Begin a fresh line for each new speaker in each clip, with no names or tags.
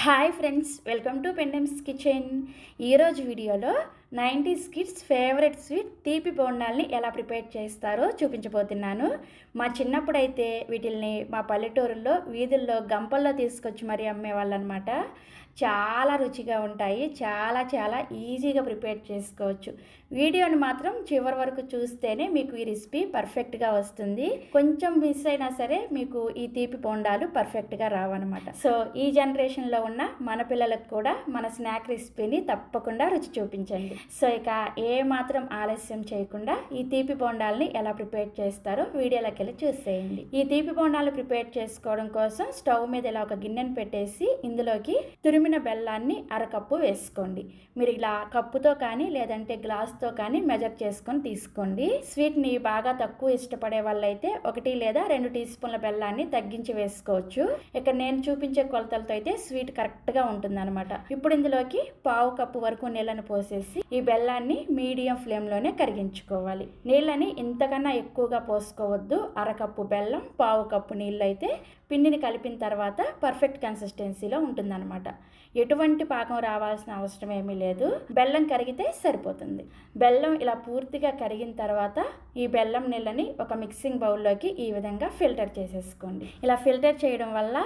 Hi friends, welcome to Pendems kitchen. ఈరోజు వీడియోలో 90s kids favourite sweet తీపి బోండాల్ని ఎలా ప్రిపేర్ చేస్తారో చూపించబోతున్నాను. మా చిన్నప్పుడైతే వీటిల్ని మా పల్లెటూరుల్లో వీధుల్లో గంపల్లో తీసుకొచ్చి మరీ అమ్మేవాళ్ళు అనమాట. చాలా రుచిగా ఉంటాయి, చాలా ఈజీగా ప్రిపేర్ చేసుకోవచ్చు. వీడియోని మాత్రం చివరి వరకు చూస్తేనే మీకు ఈ రెసిపీ పర్ఫెక్ట్గా వస్తుంది. కొంచెం మిస్ అయినా సరే మీకు ఈ తీపి బోండాలు పర్ఫెక్ట్గా రావన్నమాట. సో ఈ జనరేషన్లో ఉన్న మన పిల్లలకు కూడా మన స్నాక్ రెసిపీని తప్పకుండా రుచి చూపించండి. సో ఇక ఏ మాత్రం ఆలస్యం చేయకుండా ఈ తీపి బోండాలని ఎలా ప్రిపేర్ చేస్తారో వీడియోలోకి వెళ్ళి చూసేయండి. ఈ తీపి బోండాలు ప్రిపేర్ చేసుకోవడం కోసం స్టవ్ మీద ఇలా ఒక గిన్నెను పెట్టేసి ఇందులోకి తురిమిన బెల్లాన్ని అరకప్పు వేసుకోండి. మీరు ఇలా కప్పుతో కానీ లేదంటే గ్లాస్తో కానీ మెజర్ చేసుకొని తీసుకోండి. స్వీట్ని బాగా తక్కువ ఇష్టపడే వాళ్ళైతే 1 లేదా 2 టీ స్పూన్ల బెల్లాన్ని తగ్గించి వేసుకోవచ్చు. ఇక్కడ నేను చూపించే కొలతలతో అయితే స్వీట్ కరెక్ట్గా ఉంటుందన్నమాట. ఇప్పుడు ఇందులోకి 1/2 కప్పు వరకు నీళ్ళను పోసేసి ఈ బెల్లాన్ని మీడియం ఫ్లేమ్లోనే కరిగించుకోవాలి. నీళ్ళని ఇంతకన్నా ఎక్కువగా పోసుకోవద్దు. అరకప్పు బెల్లం 1/2 కప్పు నీళ్ళు అయితే పిండిని కలిపిన తర్వాత పర్ఫెక్ట్ కన్సిస్టెన్సీలో ఉంటుందన్నమాట. ఎటువంటి పాకం రావాల్సిన అవసరం ఏమీ లేదు. బెల్లం కరిగితే సరిపోతుంది. బెల్లం ఇలా పూర్తిగా కరిగిన తర్వాత ఈ బెల్లం నీళ్ళని ఒక మిక్సింగ్ బౌల్లోకి ఈ విధంగా ఫిల్టర్ చేసేసుకోండి. ఇలా ఫిల్టర్ చేయడం వల్ల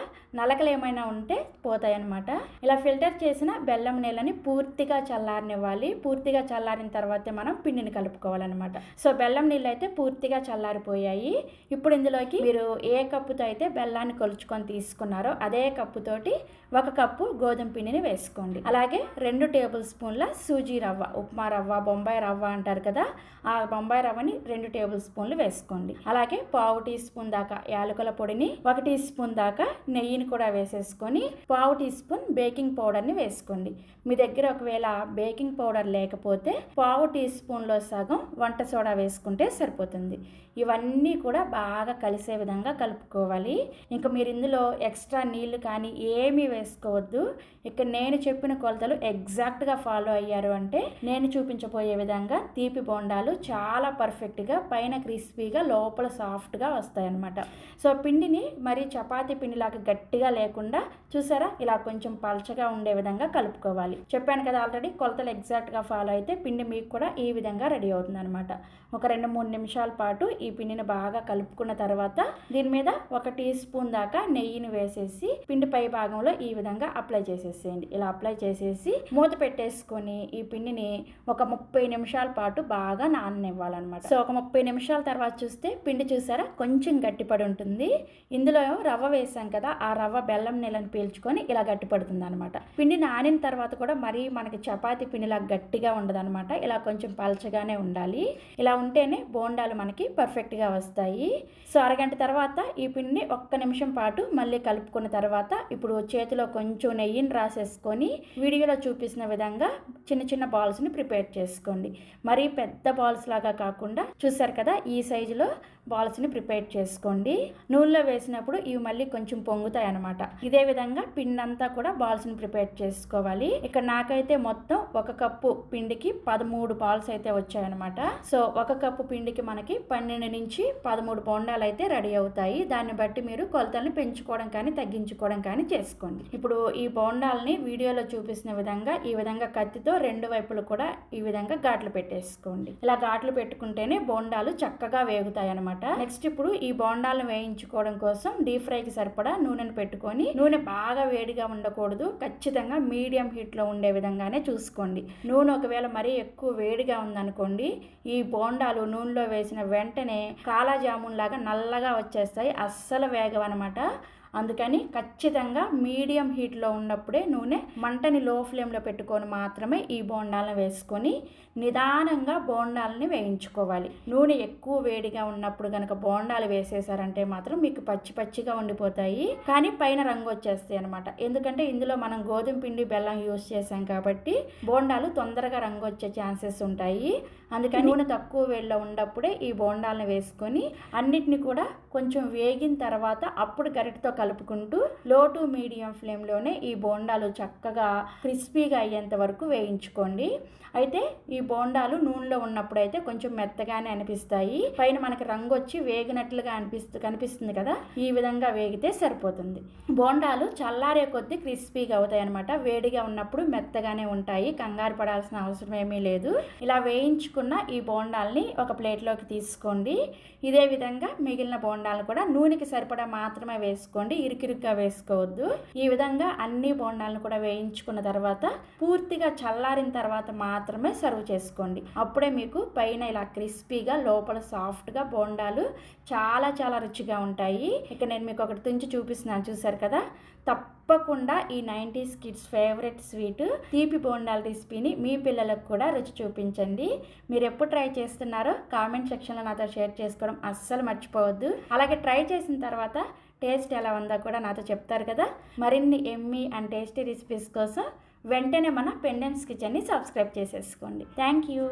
నలకలు ఏమైనా ఉంటే పోతాయన్నమాట. ఇలా ఫిల్టర్ చేసిన బెల్లం నీళ్ళని పూర్తిగా చల్లారనివ్వాలి. పూర్తిగా చల్లారిన తర్వాతే మనం పిండిని కలుపుకోవాలన్నమాట. సో బెల్లం నీళ్ళు అయితే పూర్తిగా చల్లారిపోయాయి. ఇప్పుడు ఇందులోకి మీరు ఏ కప్పుతో అయితే బెల్లాన్ని కొలుచుకొని తీసుకున్నారో అదే కప్పుతోటి 1 కప్పు గోధుమ పిండిని వేసుకోండి. అలాగే 2 టేబుల్ స్పూన్ల సూజీ రవ్వ, ఉప్మా రవ్వ, బొంబాయి రవ్వ అంటారు కదా, ఆ బొంబాయి రవ్వని 2 టేబుల్ స్పూన్లు వేసుకోండి. అలాగే 1/2 టీ స్పూన్ దాకా యాలకుల పొడిని, 1 టీ స్పూన్ దాకా నెయ్యిని కూడా వేసేసుకొని 1/2 టీ స్పూన్ బేకింగ్ పౌడర్ని వేసుకోండి. మీ దగ్గర ఒకవేళ బేకింగ్ పౌడర్ లేకపోతే 1/2 టీ స్పూన్లో సగం వంట సోడా వేసుకుంటే సరిపోతుంది. ఇవన్నీ కూడా బాగా కలిసే విధంగా కలుపుకోవాలి. ఇంకా మీరు ఇందులో ఎక్స్ట్రా నీళ్లు కానీ ఏమీ వేసుకోవద్దు. ఇక్కడ నేను చెప్పిన కొలతలు ఎగ్జాక్ట్గా ఫాలో అయ్యారు అంటే నేను చూపించబోయే విధంగా తీపి బోండాలు చాలా పర్ఫెక్ట్గా, పైన క్రిస్పీగా, లోపల సాఫ్ట్గా వస్తాయన్నమాట. సో పిండిని మరి చపాతీ పిండిలాగా గట్టిగా లేకుండా చూసారా, ఇలా కొంచెం పలచగా ఉండే విధంగా కలుపుకోవాలి. చెప్పాను కదా ఆల్రెడీ, కొలతలు ఎగ్జాక్ట్గా ఫాలో అయితే పిండి మీకు కూడా ఈ విధంగా రెడీ అవుతుంది అనమాట. ఒక 2-3 నిమిషాల పాటు ఈ పిండిని బాగా కలుపుకున్న తర్వాత దీని మీద 1 టీ స్పూన్ దాకా నెయ్యిని వేసేసి పిండి పై భాగంలో ఈ విధంగా అప్లై చేసేసేయండి. ఇలా అప్లై చేసేసి మూత పెట్టేసుకొని ఈ పిండిని ఒక 30 నిమిషాల పాటు బాగా నాననివ్వాలన్నమాట. సో ఒక 30 నిమిషాల తర్వాత చూస్తే పిండి చూసారా కొంచెం గట్టిపడి ఉంటుంది. ఇందులో రవ్వ వేసాం కదా, ఆ రవ్వ బెల్లం నీళ్ళని పీల్చుకొని ఇలా గట్టిపడుతుంది అనమాట. పిండి నానిన తర్వాత కూడా మరీ మనకి చపాతీ పిండిలా గట్టిగా ఉండదు అనమాట. ఇలా కొంచెం పలచగానే ఉండాలి. ఇలా ఉంటేనే బోండాలు మనకి పర్ఫెక్ట్గా వస్తాయి. సో అరగంట తర్వాత ఈ పిండిని 1 నిమిషం పాటు మళ్ళీ కలుపుకున్న తర్వాత ఇప్పుడు చేతిలో కొంచెం నెయ్యిని రాసేసుకొని వీడియోలో చూపిస్తున్న విధంగా చిన్న చిన్న బాల్స్ని ప్రిపేర్ చేసుకోండి. మరీ పెద్ద బాల్స్ లాగా కాకుండా చూసారు కదా, ఈ సైజులో బాల్స్ని ప్రిపేర్ చేసుకోండి. నూనెలో వేసినప్పుడు ఇవి మళ్ళీ కొంచెం పొంగుతాయి అనమాట. ఇదే విధంగా పిండి అంతా కూడా బాల్స్ని ప్రిపేర్ చేసుకోవాలి. ఇక్కడ నాకైతే మొత్తం 1 కప్పు పిండికి 13 బాల్స్ అయితే వచ్చాయన్నమాట. సో 1 కప్పు పిండికి మనకి 12 నుంచి 13 బోండాలు అయితే రెడీ అవుతాయి. దాన్ని బట్టి మీరు కొలతల్ని పెంచుకోవడం కానీ తగ్గించుకోవడం కానీ చేసుకోండి. ఇప్పుడు ఈ బోండాలని వీడియోలో చూపిస్తున్న విధంగా ఈ విధంగా కత్తితో 2 వైపులు కూడా ఈ విధంగా ఘాట్లు పెట్టేసుకోండి. ఇలా ఘాట్లు పెట్టుకుంటేనే బోండాలు చక్కగా వేగుతాయి అనమాట. నెక్స్ట్ ఇప్పుడు ఈ బోండాలను వేయించుకోవడం కోసం డీప్ ఫ్రైకి సరిపడా నూనెను పెట్టుకొని, నూనె బాగా వేడిగా ఉండకూడదు, ఖచ్చితంగా మీడియం హీట్లో ఉండే విధంగానే చూసుకోండి. నూనె ఒకవేళ మరీ ఎక్కువ వేడిగా ఉందనుకోండి, ఈ బోండాలు నూనెలో వేసిన వెంటనే కాలా జామున్ లాగా నల్లగా వచ్చేస్తాయి, అస్సలు వేగవన్నమాట. అందుకని ఖచ్చితంగా మీడియం హీట్లో ఉన్నప్పుడే నూనె మంటని లో ఫ్లేమ్లో పెట్టుకొని మాత్రమే ఈ బోండాలను వేసుకొని నిదానంగా బోండాలని వేయించుకోవాలి. నూనె ఎక్కువ వేడిగా ఉన్నప్పుడు కనుక బోండాలు వేసేసారంటే మాత్రం మీకు పచ్చి పచ్చిగా ఉండిపోతాయి, కానీ పైన రంగు వచ్చేస్తాయి అనమాట. ఎందుకంటే ఇందులో మనం గోధుమ పిండి, బెల్లం యూస్ చేసాం కాబట్టి బోండాలు తొందరగా రంగు వచ్చే ఛాన్సెస్ ఉంటాయి. అందుకని నూనె తక్కువ వేడిలో ఉన్నప్పుడే ఈ బోండాలను వేసుకొని అన్నిటిని కూడా కొంచెం వేగిన తర్వాత అప్పుడు గరిటతో కలుపుకుంటూ లో టు మీడియం ఫ్లేమ్లోనే ఈ బోండాలు చక్కగా క్రిస్పీగా అయ్యేంత వరకు వేయించుకోండి. అయితే ఈ బోండాలు నూనెలో ఉన్నప్పుడు అయితే కొంచెం మెత్తగానే అనిపిస్తాయి, పైన మనకి రంగు వచ్చి వేగినట్లుగా కనిపిస్తుంది కదా, ఈ విధంగా వేగితే సరిపోతుంది. బోండాలు చల్లారే కొద్దీ క్రిస్పీగా అవుతాయి అనమాట. వేడిగా ఉన్నప్పుడు మెత్తగానే ఉంటాయి, కంగారు పడాల్సిన అవసరం ఏమీ లేదు. ఇలా వేయించుకున్న ఈ బోండాల్ని ఒక ప్లేట్లోకి తీసుకోండి. ఇదే విధంగా మిగిలిన బోండాలను కూడా నూనెకి సరిపడా మాత్రమే వేసుకోండి, ఇరుకిరుగ్గా వేసుకోవద్దు. ఈ విధంగా అన్ని బోండాలను కూడా వేయించుకున్న తర్వాత పూర్తిగా చల్లారిన తర్వాత మాత్రమే సర్వ్ చేసుకోండి. అప్పుడే మీకు పైన ఇలా క్రిస్పీగా లోపల సాఫ్ట్గా బోండాలు చాలా చాలా రుచిగా ఉంటాయి. ఇక నేను మీకు ఒకటి తుంచి చూపిస్తున్నాను, చూసారు కదా. తప్పకుండా ఈ 90s కిడ్స్ ఫేవరెట్ స్వీట్ తీపి బోండాల రెసిపీని మీ పిల్లలకు కూడా రుచి చూపించండి. మీరు ఎప్పుడు ట్రై చేస్తున్నారో కామెంట్ సెక్షన్లో నాతో షేర్ చేసుకోవడం అస్సలు మర్చిపోవద్దు. అలాగే ట్రై చేసిన తర్వాత టేస్ట్ ఎలా ఉందో కూడా నాతో చెప్తారు కదా. మరిన్ని ఎమ్మీ అండ్ టేస్టీ రెసిపీస్ కోసం వెంటనే మన పెండెమ్స్ కిచెన్ని సబ్స్క్రైబ్ చేసేసుకోండి. Thank you.